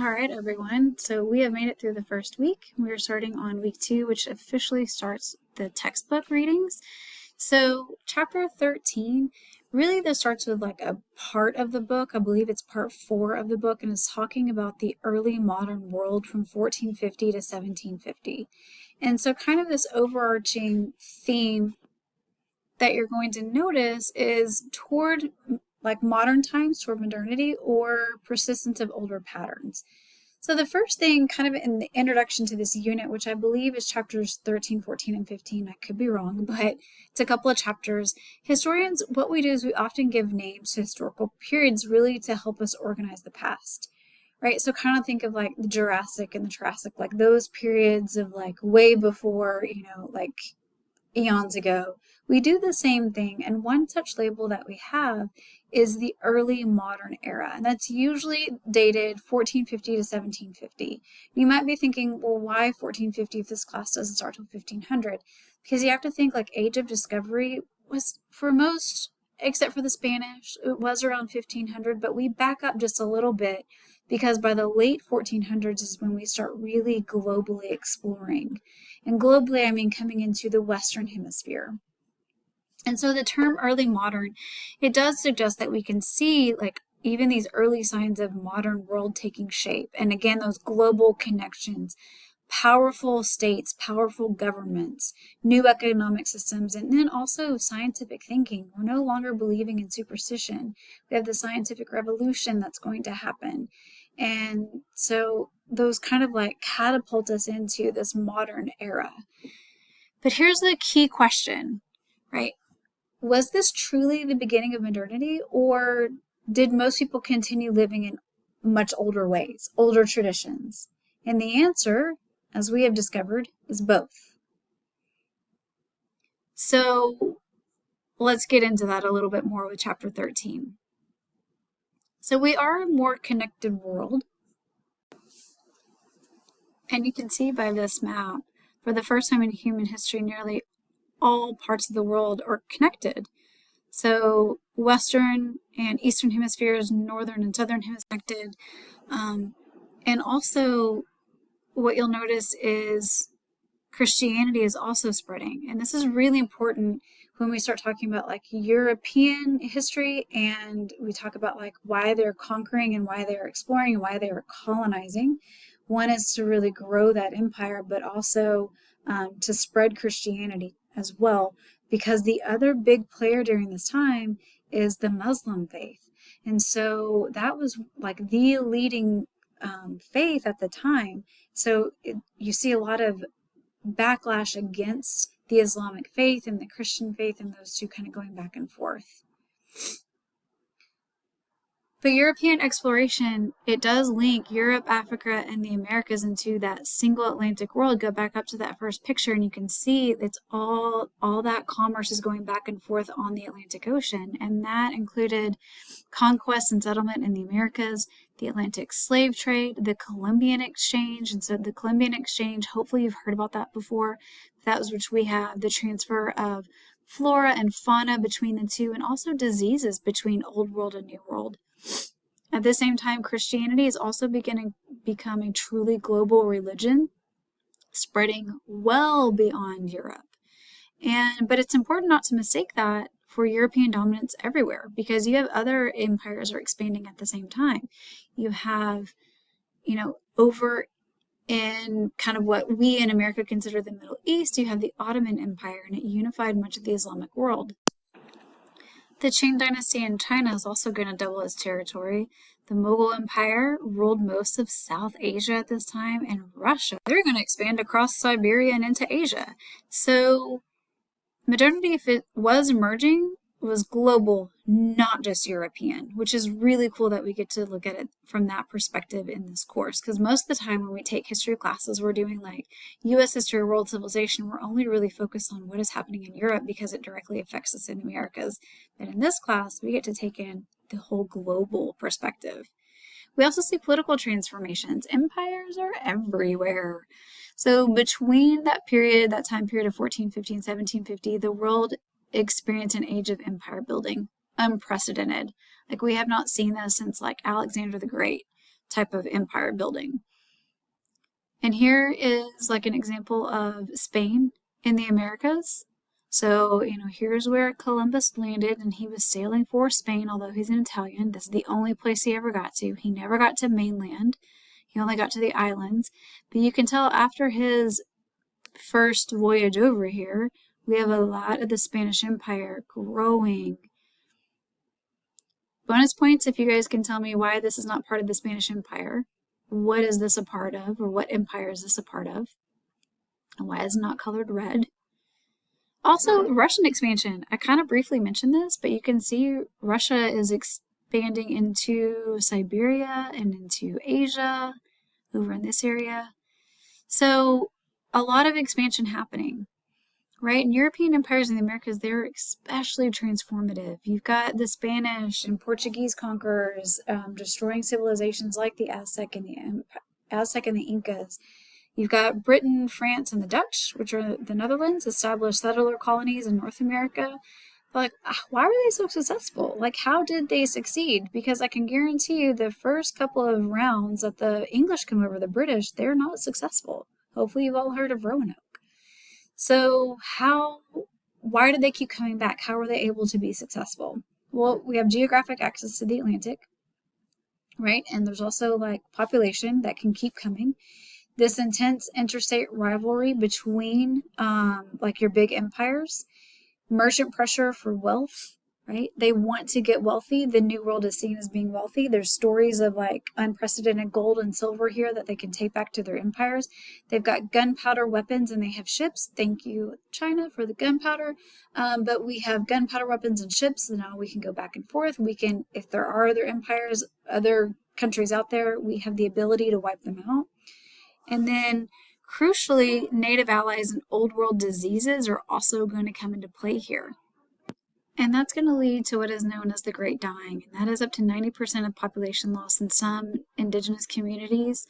All right, everyone. So we have made it through the first week. We are starting on week 2, which officially starts the textbook readings. So chapter 13, really this starts with like a part of the book. I believe it's part 4 of the book, and is talking about the early modern world from 1450 to 1750. And so kind of this overarching theme that you're going to notice is toward like modern times, toward modernity, or persistence of older patterns. So the first thing kind of in the introduction to this unit, which I believe is chapters 13, 14, and 15, I could be wrong, but it's a couple of chapters. Historians, what we do is we often give names to historical periods really to help us organize the past, right? So kind of think of like the Jurassic and the Triassic, like those periods of like way before, like eons ago. We do the same thing, and one such label that we have is the early modern era, and that's usually dated 1450 to 1750. You might be thinking, well, why 1450 if this class doesn't start till 1500? Because you have to think like Age of Discovery was, for most, except for the Spanish, it was around 1500, but we back up just a little bit because by the late 1400s is when we start really globally exploring. And globally, I mean coming into the Western Hemisphere. And so the term early modern, it does suggest that we can see like even these early signs of modern world taking shape. And again, those global connections, powerful states, powerful governments, new economic systems, and then also scientific thinking. We're no longer believing in superstition. We have the scientific revolution that's going to happen. And so those kind of like catapult us into this modern era. But here's the key question, right? Was this truly the beginning of modernity, or did most people continue living in much older ways, older traditions? And the answer, as we have discovered, is both. So let's get into that a little bit more with chapter 13. So we are a more connected world. And you can see by this map, for the first time in human history, nearly all parts of the world are connected. So Western and Eastern hemispheres, Northern and Southern hemispheres connected. And also what you'll notice is Christianity is also spreading. And this is really important when we start talking about like European history, and we talk about like why they're conquering and why they're exploring and why they are colonizing. One is to really grow that empire, but also to spread Christianity as well, because the other big player during this time is the Muslim faith. And so that was like the leading faith at the time. So you see a lot of backlash against the Islamic faith and the Christian faith, and those two kind of going back and forth. But European exploration, it does link Europe, Africa, and the Americas into that single Atlantic world. Go back up to that first picture and you can see it's all that commerce is going back and forth on the Atlantic Ocean. And that included conquest and settlement in the Americas, the Atlantic slave trade, the Columbian Exchange. And so the Columbian Exchange, hopefully you've heard about that before. That was which we have the transfer of flora and fauna between the two, and also diseases between Old World and New World. At the same time, Christianity is also beginning to become a truly global religion, spreading well beyond Europe. But it's important not to mistake that for European dominance everywhere, because you have other empires are expanding at the same time. You have, over in kind of what we in America consider the Middle East, you have the Ottoman Empire, and it unified much of the Islamic world. The Qing dynasty in China is also going to double its territory. The Mughal Empire ruled most of South Asia at this time, and Russia, they're going to expand across Siberia and into Asia. So modernity, if it was emerging, was global, not just European, which is really cool that we get to look at it from that perspective in this course, because most of the time when we take history classes, we're doing like U.S. history, world civilization, we're only really focused on what is happening in Europe because it directly affects us in the Americas. But in this class, we get to take in the whole global perspective. We also see political transformations. Empires are everywhere. So between that period, that time period of 1450 and 1750, the world experienced an age of empire building, unprecedented. Like we have not seen this since like Alexander the Great. type of empire building. And here is like an example of Spain in the Americas. So, here's where Columbus landed, and he was sailing for Spain, although he's an Italian. This is the only place he ever got to. He never got to mainland. He only got to the islands. But you can tell after his first voyage over here, we have a lot of the Spanish Empire growing. Bonus points if you guys can tell me why this is not part of the Spanish Empire. What is this a part of, or what empire is this a part of? And why is it not colored red? Also, Russian expansion. I kind of briefly mentioned this, but you can see Russia is expanding into Siberia and into Asia, over in this area. So, a lot of expansion happening, right? And European empires in the Americas, they're especially transformative. You've got the Spanish and Portuguese conquerors destroying civilizations like the Aztec and the Incas. You've got Britain, France, and the Dutch, which are the Netherlands, established settler colonies in North America. But why were they so successful? Like, how did they succeed? Because I can guarantee you the first couple of rounds that the English come over the British, they're not successful. Hopefully you've all heard of Roanoke. So why did they keep coming back? How were they able to be successful? Well, we have geographic access to the Atlantic, right? And there's also like population that can keep coming. This intense interstate rivalry between like your big empires, merchant pressure for wealth, right? They want to get wealthy. The New World is seen as being wealthy. There's stories of like unprecedented gold and silver here that they can take back to their empires. They've got gunpowder weapons and they have ships. Thank you, China, for the gunpowder. But we have gunpowder weapons and ships, and now we can go back and forth. We can, if there are other empires, other countries out there, we have the ability to wipe them out. And then, crucially, native allies and old world diseases are also going to come into play here. And that's going to lead to what is known as the Great Dying. And that is up to 90% of population loss in some indigenous communities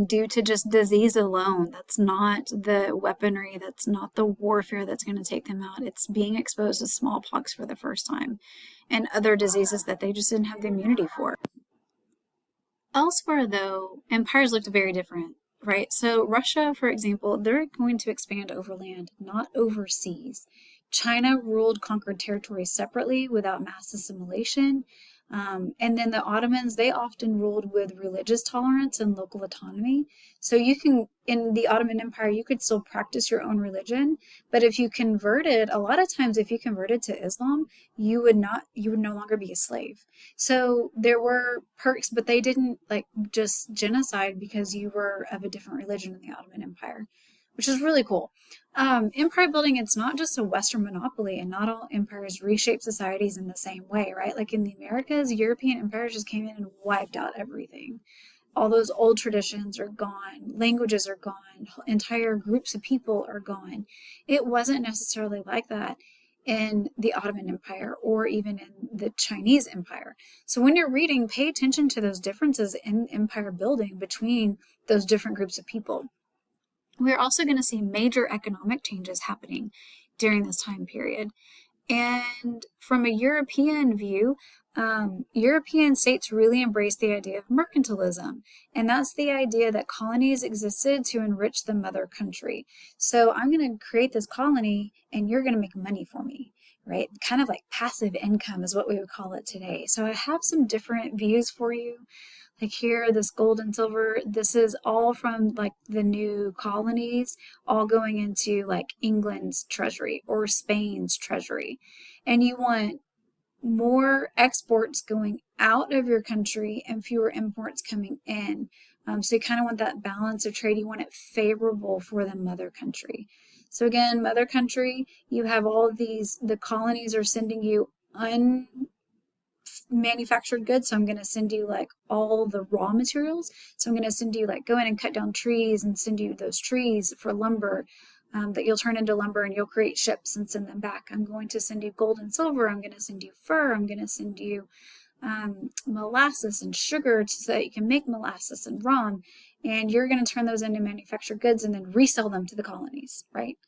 due to just disease alone. That's not the weaponry, that's not the warfare that's going to take them out. It's being exposed to smallpox for the first time and other diseases that they just didn't have the immunity for. Elsewhere, though, empires looked very different. Right, so Russia, for example, they're going to expand overland, not overseas. China ruled conquered territories separately without mass assimilation. And then the Ottomans, they often ruled with religious tolerance and local autonomy. So you can, in the Ottoman Empire, you could still practice your own religion, but if you converted, a lot of times if you converted to Islam, you would no longer be a slave. So there were perks, but they didn't like just genocide because you were of a different religion in the Ottoman Empire, which is really cool. Empire building, it's not just a Western monopoly, and not all empires reshape societies in the same way, right? Like in the Americas, European empires just came in and wiped out everything. All those old traditions are gone, languages are gone, entire groups of people are gone. It wasn't necessarily like that in the Ottoman Empire or even in the Chinese Empire. So when you're reading, pay attention to those differences in empire building between those different groups of people. We're also going to see major economic changes happening during this time period. And from a European view, European states really embraced the idea of mercantilism. And that's the idea that colonies existed to enrich the mother country. So I'm going to create this colony and you're going to make money for me, right? Kind of like passive income is what we would call it today. So I have some different views for you. Like here, this gold and silver, this is all from like the new colonies, all going into like England's treasury or Spain's treasury. And you want more exports going out of your country and fewer imports coming in. So you kind of want that balance of trade. You want it favorable for the mother country. So again, mother country, you have all of these, the colonies are sending you manufactured goods. So I'm going to send you like all the raw materials. So I'm going to send you like go in and cut down trees and send you those trees for lumber that you'll turn into lumber and you'll create ships and send them back. I'm going to send you gold and silver. I'm going to send you fur. I'm going to send you molasses and sugar so that you can make molasses and rum. And you're going to turn those into manufactured goods and then resell them to the colonies, right?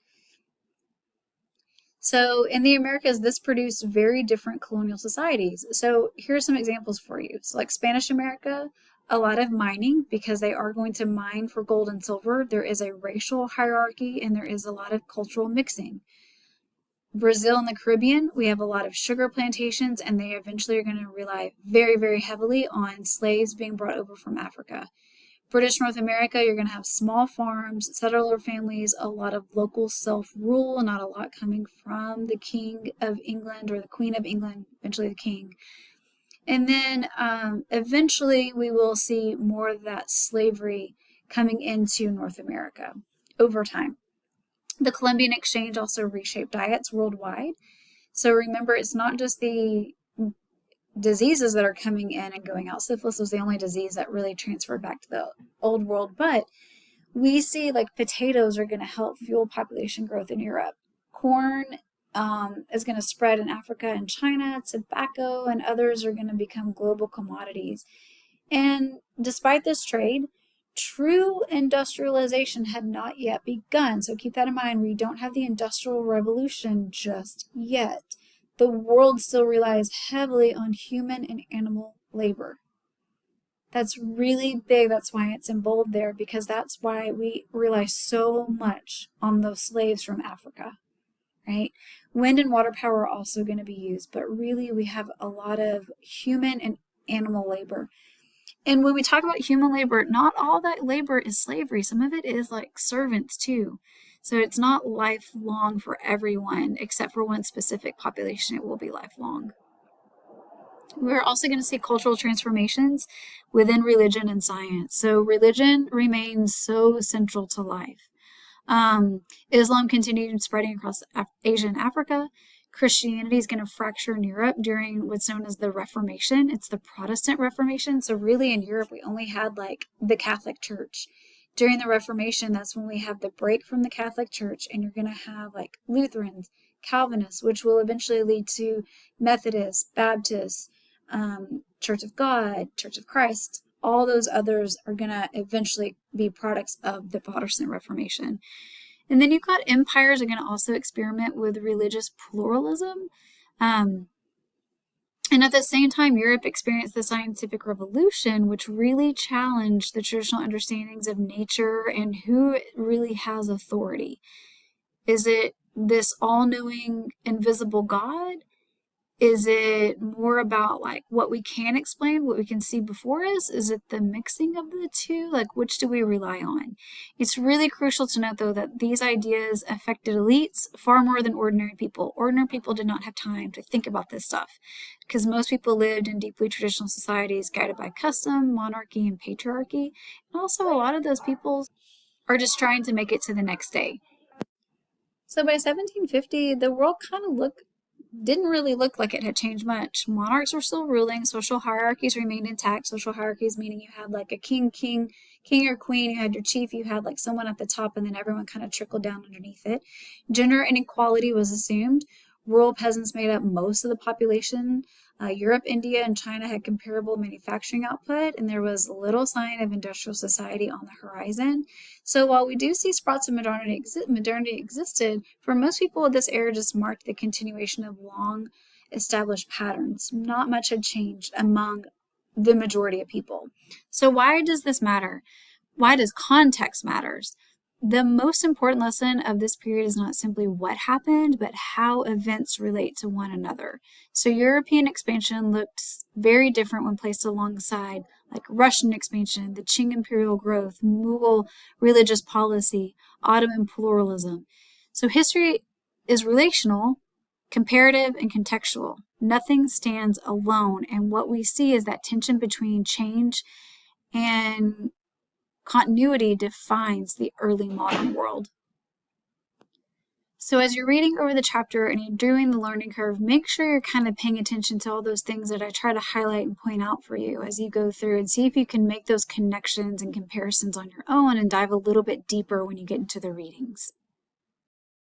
So in the Americas, this produced very different colonial societies. So here are some examples for you. So like Spanish America, a lot of mining because they are going to mine for gold and silver. There is a racial hierarchy and there is a lot of cultural mixing. Brazil and the Caribbean, we have a lot of sugar plantations, and they eventually are going to rely very, very heavily on slaves being brought over from Africa. British North America, you're going to have small farms, settler families, a lot of local self-rule, not a lot coming from the King of England or the Queen of England, eventually the King. And then eventually we will see more of that slavery coming into North America over time. The Columbian Exchange also reshaped diets worldwide. So remember, it's not just the diseases that are coming in and going out. Syphilis was the only disease that really transferred back to the old world, but we see like potatoes are going to help fuel population growth in Europe. Corn is going to spread in Africa and China. Tobacco and others are going to become global commodities. And despite this trade, true industrialization had not yet begun. So keep that in mind. We don't have the Industrial Revolution just yet. The world still relies heavily on human and animal labor. That's really big. That's why it's in bold there, because that's why we rely so much on those slaves from Africa, right? Wind and water power are also going to be used, but really we have a lot of human and animal labor. And when we talk about human labor, not all that labor is slavery. Some of it is like servants too. So it's not lifelong for everyone, except for one specific population, it will be lifelong. We're also going to see cultural transformations within religion and science. So religion remains so central to life. Islam continued spreading across Asia and Africa. Christianity is going to fracture in Europe during what's known as the Reformation. It's the Protestant Reformation. So really in Europe, we only had like the Catholic Church. During the Reformation, that's when we have the break from the Catholic Church, and you're going to have like Lutherans, Calvinists, which will eventually lead to Methodists, Baptists, Church of God, Church of Christ. All those others are going to eventually be products of the Protestant Reformation. And then you've got empires are going to also experiment with religious pluralism. And at the same time, Europe experienced the scientific revolution, which really challenged the traditional understandings of nature and who really has authority. Is it this all-knowing, invisible God? Is it more about like what we can explain, what we can see before us? Is it the mixing of the two? Like, which do we rely on? It's really crucial to note, though, that these ideas affected elites far more than ordinary people. Ordinary people did not have time to think about this stuff because most people lived in deeply traditional societies guided by custom, monarchy, and patriarchy. And also, a lot of those people are just trying to make it to the next day. So by 1750, the world kind of didn't really look like it had changed much. Monarchs were still ruling. Social hierarchies remained intact. Social hierarchies meaning you had like a king or queen, you had your chief, you had like someone at the top, and then everyone kind of trickled down underneath it. Gender inequality was assumed. Rural peasants made up most of the population. Europe, India, and China had comparable manufacturing output, and there was little sign of industrial society on the horizon. So while we do see sprouts of modernity existed, for most people, this era just marked the continuation of long established patterns. Not much had changed among the majority of people. So why does this matter? Why does context matters? The most important lesson of this period is not simply what happened, but how events relate to one another. So European expansion looked very different when placed alongside like Russian expansion, the Qing imperial growth, Mughal religious policy, Ottoman pluralism. So history is relational, comparative, and contextual. Nothing stands alone, and what we see is that tension between change and continuity defines the early modern world. So as you're reading over the chapter and you're doing the learning curve, make sure you're kind of paying attention to all those things that I try to highlight and point out for you as you go through, and see if you can make those connections and comparisons on your own and dive a little bit deeper when you get into the readings.